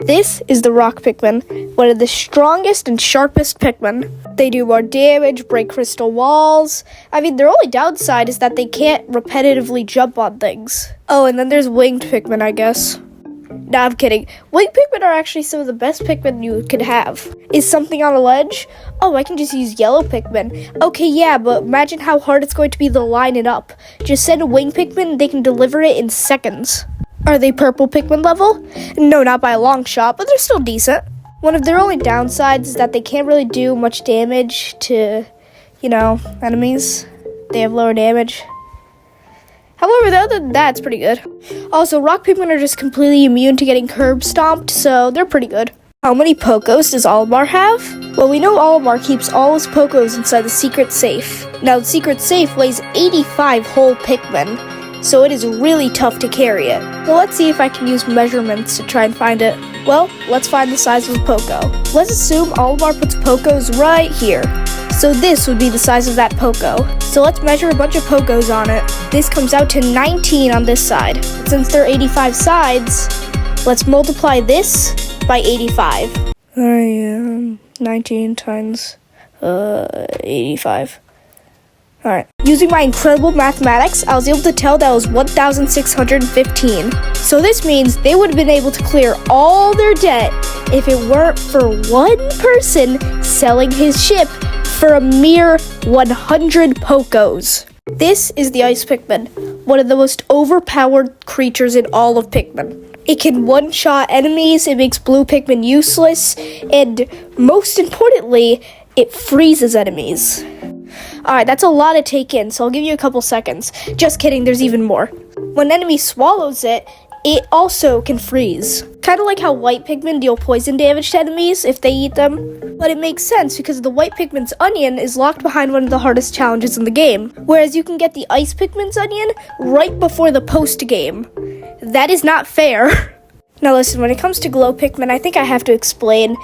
This is the rock Pikmin, one of the strongest and sharpest Pikmin. They do more damage, break crystal walls. I mean, their only downside is that they can't repetitively jump on things. Oh, and then there's winged Pikmin, I guess. Nah, I'm kidding. Winged Pikmin are actually some of the best Pikmin you could have. Is something on a ledge? Oh, I can just use yellow Pikmin. Okay, yeah, but imagine how hard it's going to be to line it up. Just send a winged Pikmin, they can deliver it in seconds. Are they purple Pikmin level? No, not by a long shot, but they're still decent. One of their only downsides is that they can't really do much damage to, enemies. They have lower damage. However, other than that, it's pretty good. Also, rock Pikmin are just completely immune to getting curb stomped, so they're pretty good. How many Pokos does Olimar have? Well, we know Olimar keeps all his Pokos inside the secret safe. Now, the secret safe weighs 85 whole Pikmin, so it is really tough to carry it. Well, let's see if I can use measurements to try and find it. Well, let's find the size of a Poko. Let's assume Olimar puts Pokos right here. So this would be the size of that Poko. So let's measure a bunch of Pokos on it. This comes out to 19 on this side. But since there are 85 sides, let's multiply this by 85. 19 times 85. Alright. Using my incredible mathematics, I was able to tell that was 1,615. So this means they would have been able to clear all their debt if it weren't for one person selling his ship for a mere 100 Pokos. This is the Ice Pikmin, one of the most overpowered creatures in all of Pikmin. It can one-shot enemies, it makes blue Pikmin useless, and most importantly, it freezes enemies. Alright, that's a lot to take in, so I'll give you a couple seconds. Just kidding, there's even more. When an enemy swallows it, it also can freeze. Kind of like how white Pikmin deal poison damage to enemies if they eat them. But it makes sense because the white Pikmin's onion is locked behind one of the hardest challenges in the game, whereas you can get the ice Pikmin's onion right before the post-game. That is not fair. Now listen, when it comes to glow Pikmin, I think I have to explain.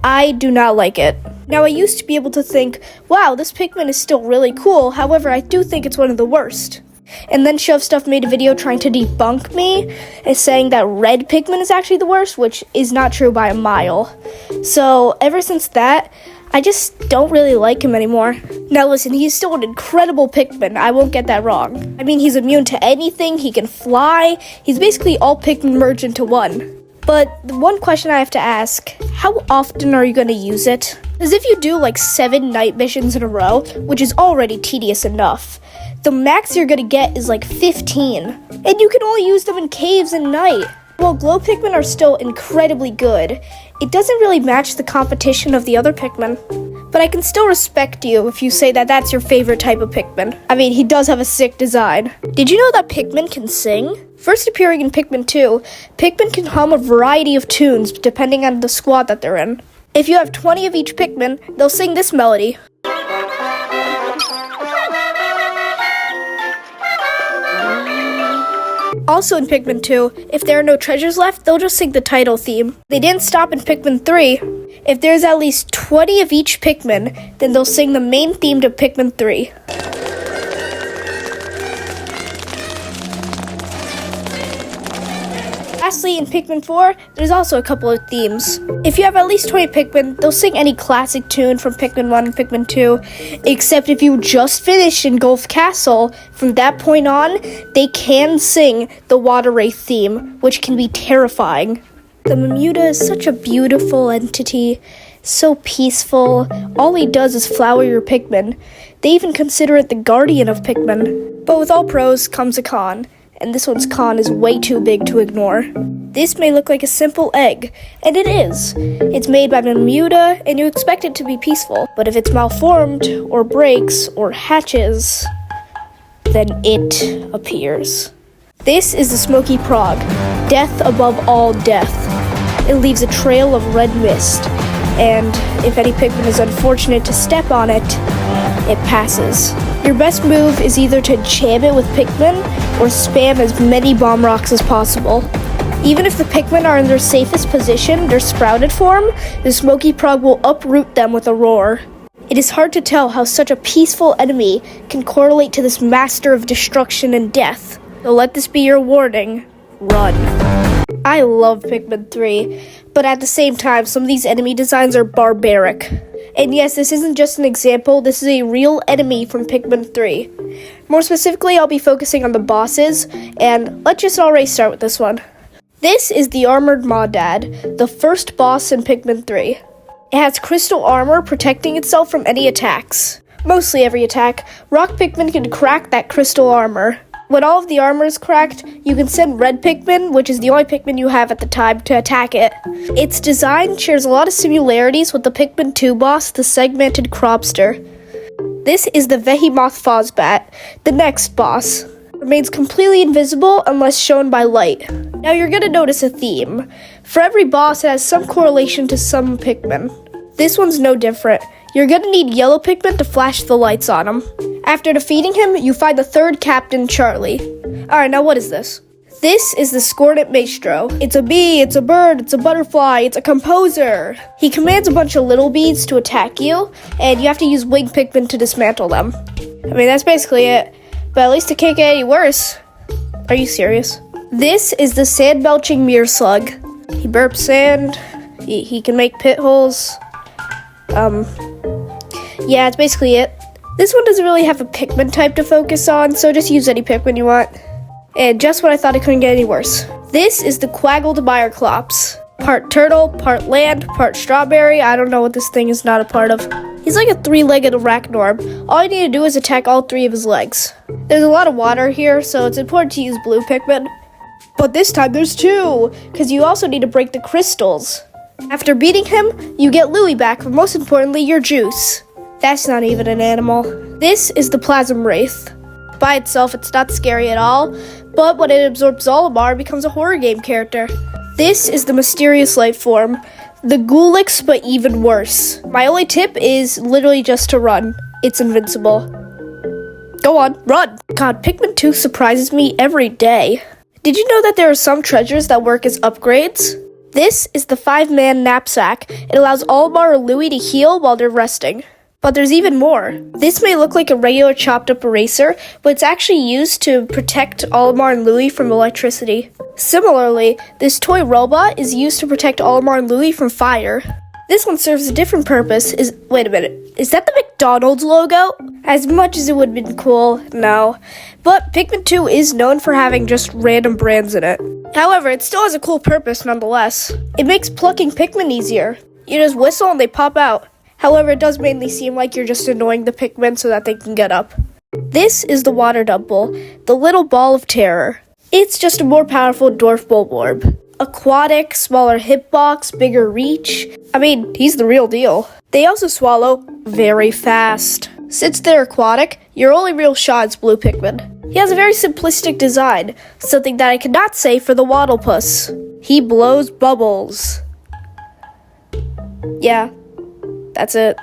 I do not like it. Now, I used to be able to think, wow, this Pikmin is still really cool, however, I do think it's one of the worst. And then Shove Stuff made a video trying to debunk me, and saying that red Pikmin is actually the worst, which is not true by a mile. So, ever since that, I just don't really like him anymore. Now listen, he's still an incredible Pikmin, I won't get that wrong. I mean, he's immune to anything, he can fly, he's basically all Pikmin merged into one. But the one question I have to ask, how often are you going to use it? Because if you do like 7 night missions in a row, which is already tedious enough, the max you're going to get is like 15. And you can only use them in caves at night. While glow Pikmin are still incredibly good, it doesn't really match the competition of the other Pikmin. But I can still respect you if you say that that's your favorite type of Pikmin. I mean, he does have a sick design. Did you know that Pikmin can sing? First appearing in Pikmin 2, Pikmin can hum a variety of tunes depending on the squad that they're in. If you have 20 of each Pikmin, they'll sing this melody. Also in Pikmin 2, if there are no treasures left, they'll just sing the title theme. They didn't stop in Pikmin 3. If there's at least 20 of each Pikmin, then they'll sing the main theme to Pikmin 3. Lastly, in Pikmin 4, there's also a couple of themes. If you have at least 20 Pikmin, they'll sing any classic tune from Pikmin 1 and Pikmin 2, except if you just finished in Golf Castle, from that point on, they can sing the Water Wraith theme, which can be terrifying. The Mamuta is such a beautiful entity, so peaceful. All he does is flower your Pikmin. They even consider it the guardian of Pikmin. But with all pros comes a con. And this one's con is way too big to ignore. This may look like a simple egg, and it is. It's made by Mamuta, and you expect it to be peaceful. But if it's malformed, or breaks, or hatches, then it appears. This is the Smoky Prog, death above all death. It leaves a trail of red mist, and if any Pikmin is unfortunate to step on it, it passes. Your best move is either to jam it with Pikmin, or spam as many bomb rocks as possible. Even if the Pikmin are in their safest position, their sprouted form, the Smoky Prog will uproot them with a roar. It is hard to tell how such a peaceful enemy can correlate to this master of destruction and death. So let this be your warning. Run. I love Pikmin 3, but at the same time, some of these enemy designs are barbaric. And yes, this isn't just an example, this is a real enemy from Pikmin 3. More specifically, I'll be focusing on the bosses, and let's just already start with this one. This is the Armored Maudad, the first boss in Pikmin 3. It has crystal armor protecting itself from any attacks. Mostly every attack. Rock Pikmin can crack that crystal armor. When all of the armor is cracked, you can send Red Pikmin, which is the only Pikmin you have at the time, to attack it. Its design shares a lot of similarities with the Pikmin 2 boss, the Segmented Cropster. This is the Behemoth Fozbat, the next boss. Remains completely invisible unless shown by light. Now you're gonna notice a theme. For every boss, it has some correlation to some Pikmin. This one's no different. You're gonna need yellow Pikmin to flash the lights on him. After defeating him, you find the third captain, Charlie. Alright, now what is this? This is the Scornet Maestro. It's a bee, it's a bird, it's a butterfly, it's a composer. He commands a bunch of little bees to attack you, and you have to use wing Pikmin to dismantle them. I mean, that's basically it. But at least it can't get any worse. Are you serious? This is the sand-belching mirror slug. He burps sand. He can make pit holes. Yeah, that's basically it. This one doesn't really have a Pikmin type to focus on, so just use any Pikmin you want. And just when I thought it couldn't get any worse. This is the Quaggled Meyerklops. Part turtle, part land, part strawberry. I don't know what this thing is not a part of. He's like a three-legged arachnorb. All you need to do is attack all three of his legs. There's a lot of water here, so it's important to use blue Pikmin. But this time there's two, because you also need to break the crystals. After beating him, you get Louie back, but most importantly, your juice. That's not even an animal. This is the Plasm Wraith. By itself, it's not scary at all, but when it absorbs Olimar, it becomes a horror game character. This is the Mysterious Life Form. The Ghoulix, but even worse. My only tip is literally just to run. It's invincible. Go on, run! God, Pikmin 2 surprises me every day. Did you know that there are some treasures that work as upgrades? This is the 5-man knapsack. It allows Olimar or Louie to heal while they're resting. But there's even more. This may look like a regular chopped up eraser, but it's actually used to protect Olimar and Louie from electricity. Similarly, this toy robot is used to protect Olimar and Louie from fire. This one serves a different purpose. Wait a minute, is that the McDonald's logo? As much as it would have been cool, no. But Pikmin 2 is known for having just random brands in it. However, it still has a cool purpose nonetheless. It makes plucking Pikmin easier. You just whistle and they pop out. However, it does mainly seem like you're just annoying the Pikmin so that they can get up. This is the Water Dumple, the little ball of terror. It's just a more powerful dwarf Bulborb. Aquatic, smaller hitbox, bigger reach. I mean, he's the real deal. They also swallow very fast. Since they're aquatic, your only real shot is blue Pikmin. He has a very simplistic design, something that I cannot say for the Waddlepus. He blows bubbles. Yeah, that's it.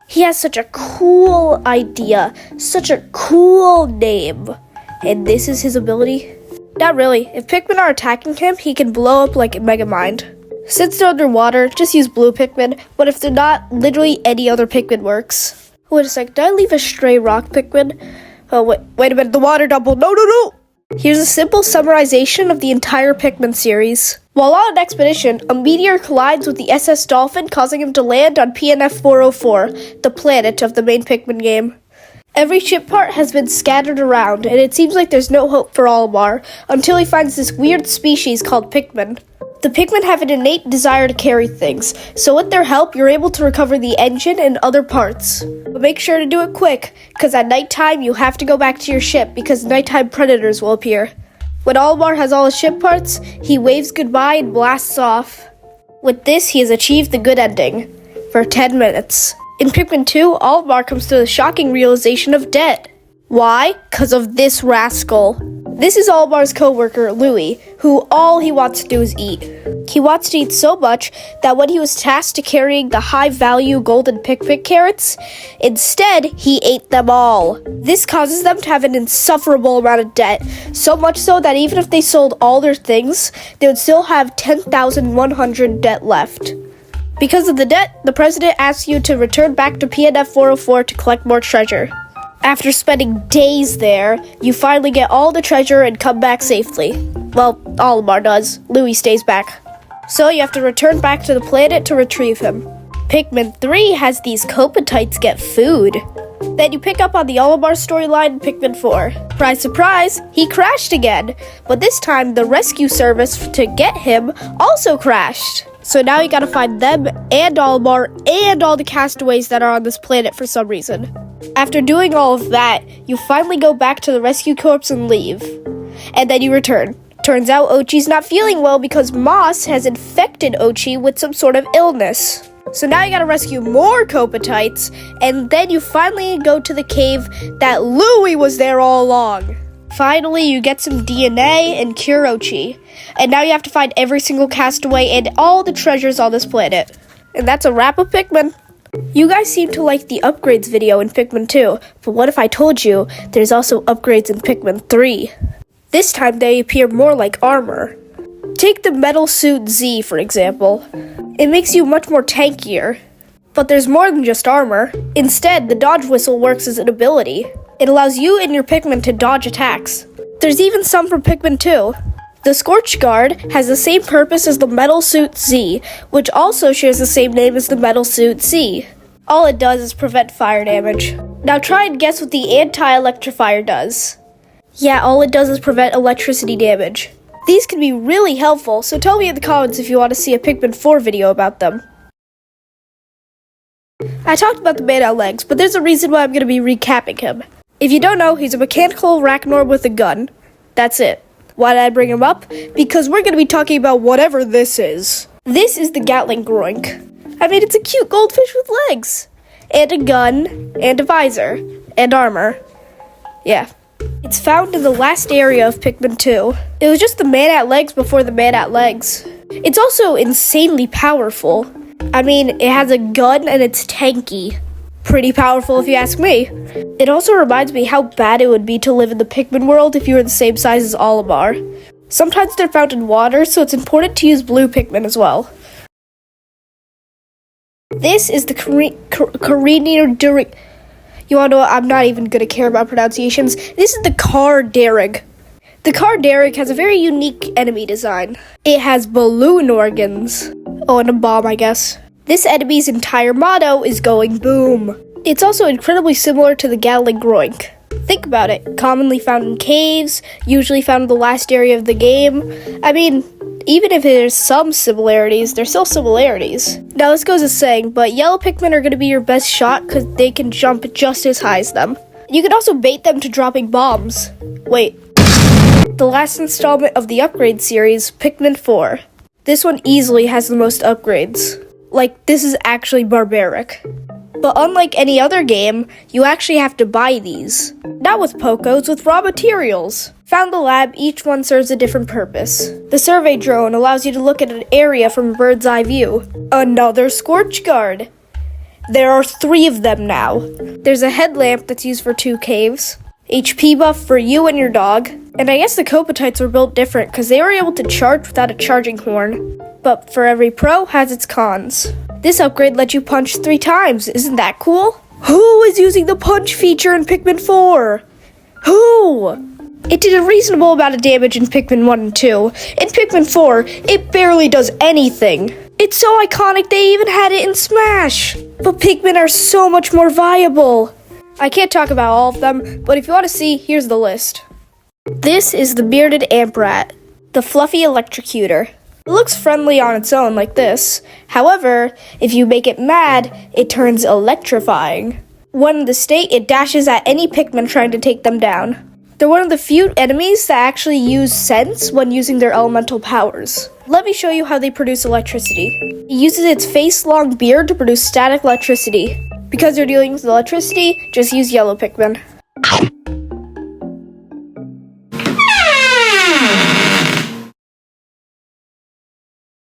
He has such a cool idea, such a cool name. And this is his ability? Not really. If Pikmin are attacking him, he can blow up like Megamind. Since they're underwater, just use blue Pikmin, but if they're not, literally any other Pikmin works. Wait a sec, did I leave a stray rock Pikmin? Oh, wait a minute, the Water Dumple, no! Here's a simple summarization of the entire Pikmin series. While on an expedition, a meteor collides with the SS Dolphin, causing him to land on PNF 404, the planet of the main Pikmin game. Every ship part has been scattered around, and it seems like there's no hope for Olimar, until he finds this weird species called Pikmin. The Pikmin have an innate desire to carry things, so with their help, you're able to recover the engine and other parts. But make sure to do it quick, because at nighttime, you have to go back to your ship, because nighttime predators will appear. When Olimar has all his ship parts, he waves goodbye and blasts off. With this, he has achieved the good ending, for 10 minutes. In Pikmin 2, Olimar comes to the shocking realization of debt. Why? 'Cause of this rascal. This is Olimar's co-worker, Louie, who all he wants to do is eat. He wants to eat so much that when he was tasked to carrying the high-value golden Pick carrots, instead, he ate them all. This causes them to have an insufferable amount of debt, so much so that even if they sold all their things, they would still have 10,100 debt left. Because of the debt, the president asks you to return back to PNF 404 to collect more treasure. After spending days there, you finally get all the treasure and come back safely. Well, Olimar does. Louie stays back. So you have to return back to the planet to retrieve him. Pikmin 3 has these Copatites get food. Then you pick up on the Olimar storyline in Pikmin 4. Surprise, surprise, he crashed again. But this time, the rescue service to get him also crashed. So now you gotta find them and Olimar and all the castaways that are on this planet for some reason. After doing all of that, you finally go back to the rescue corps and leave. And then you return. Turns out Ochi's not feeling well because Moss has infected Ochi with some sort of illness. So now you gotta rescue more Copatites, and then you finally go to the cave that Louie was there all along. Finally, you get some DNA and cure Ochi. And now you have to find every single castaway and all the treasures on this planet. And that's a wrap of Pikmin. You guys seem to like the upgrades video in Pikmin 2, but what if I told you there's also upgrades in Pikmin 3? This time they appear more like armor. Take the Metal Suit Z, for example. It makes you much more tankier. But there's more than just armor. Instead, the dodge whistle works as an ability. It allows you and your Pikmin to dodge attacks. There's even some from Pikmin 2. The Scorch Guard has the same purpose as the Metal Suit Z, which also shares the same name as the Metal Suit C. All it does is prevent fire damage. Now try and guess what the Anti-Electrifier does. Yeah, all it does is prevent electricity damage. These can be really helpful, so tell me in the comments if you want to see a Pikmin 4 video about them. I talked about the man at legs, but there's a reason why I'm going to be recapping him. If you don't know, he's a mechanical arachnoid with a gun. That's it. Why did I bring him up? Because we're going to be talking about whatever this is. This is the Gatling Groink. I mean, it's a cute goldfish with legs. And a gun, and a visor, and armor. Yeah. It's found in the last area of Pikmin 2. It was just the man at legs before the man at legs. It's also insanely powerful. I mean, it has a gun and it's tanky. Pretty powerful if you ask me. It also reminds me how bad it would be to live in the Pikmin world if you were the same size as Olimar. Sometimes they're found in water, so it's important to use blue Pikmin as well. This is the Carinier. You wanna know what? I'm not even gonna care about pronunciations. This is the Cardarig. The Cardarig has a very unique enemy design. It has balloon organs. Oh, and a bomb, I guess. This enemy's entire motto is going boom. It's also incredibly similar to the Gatling Groink. Think about it. Commonly found in caves, usually found in the last area of the game. I mean, even if there's some similarities, there's still similarities. Now this goes as saying, but yellow Pikmin are going to be your best shot because they can jump just as high as them. You can also bait them to dropping bombs. Wait. The last installment of the upgrade series, Pikmin 4. This one easily has the most upgrades. Like, this is actually barbaric. But unlike any other game, you actually have to buy these. Not with Pokos, with raw materials. Found the lab, each one serves a different purpose. The survey drone allows you to look at an area from a bird's eye view. Another Scorch Guard. There are 3 of them now. There's a headlamp that's used for 2 caves. HP buff for you and your dog. And I guess the Copatites were built different because they were able to charge without a charging horn. But for every pro has its cons. This upgrade lets you punch 3 times. Isn't that cool? Who is using the punch feature in Pikmin 4? Who? It did a reasonable amount of damage in Pikmin 1 and 2. In Pikmin 4, it barely does anything. It's so iconic they even had it in Smash. But Pikmin are so much more viable. I can't talk about all of them, but if you want to see, here's the list. This is the bearded amp rat, the fluffy electrocutor. It looks friendly on its own like this. However, if you make it mad, it turns electrifying. When in the state, it dashes at any Pikmin trying to take them down. They're one of the few enemies that actually use sense when using their elemental powers. Let me show you how they produce electricity. It uses its face-long beard to produce static electricity. Because you're dealing with electricity, just use yellow Pikmin.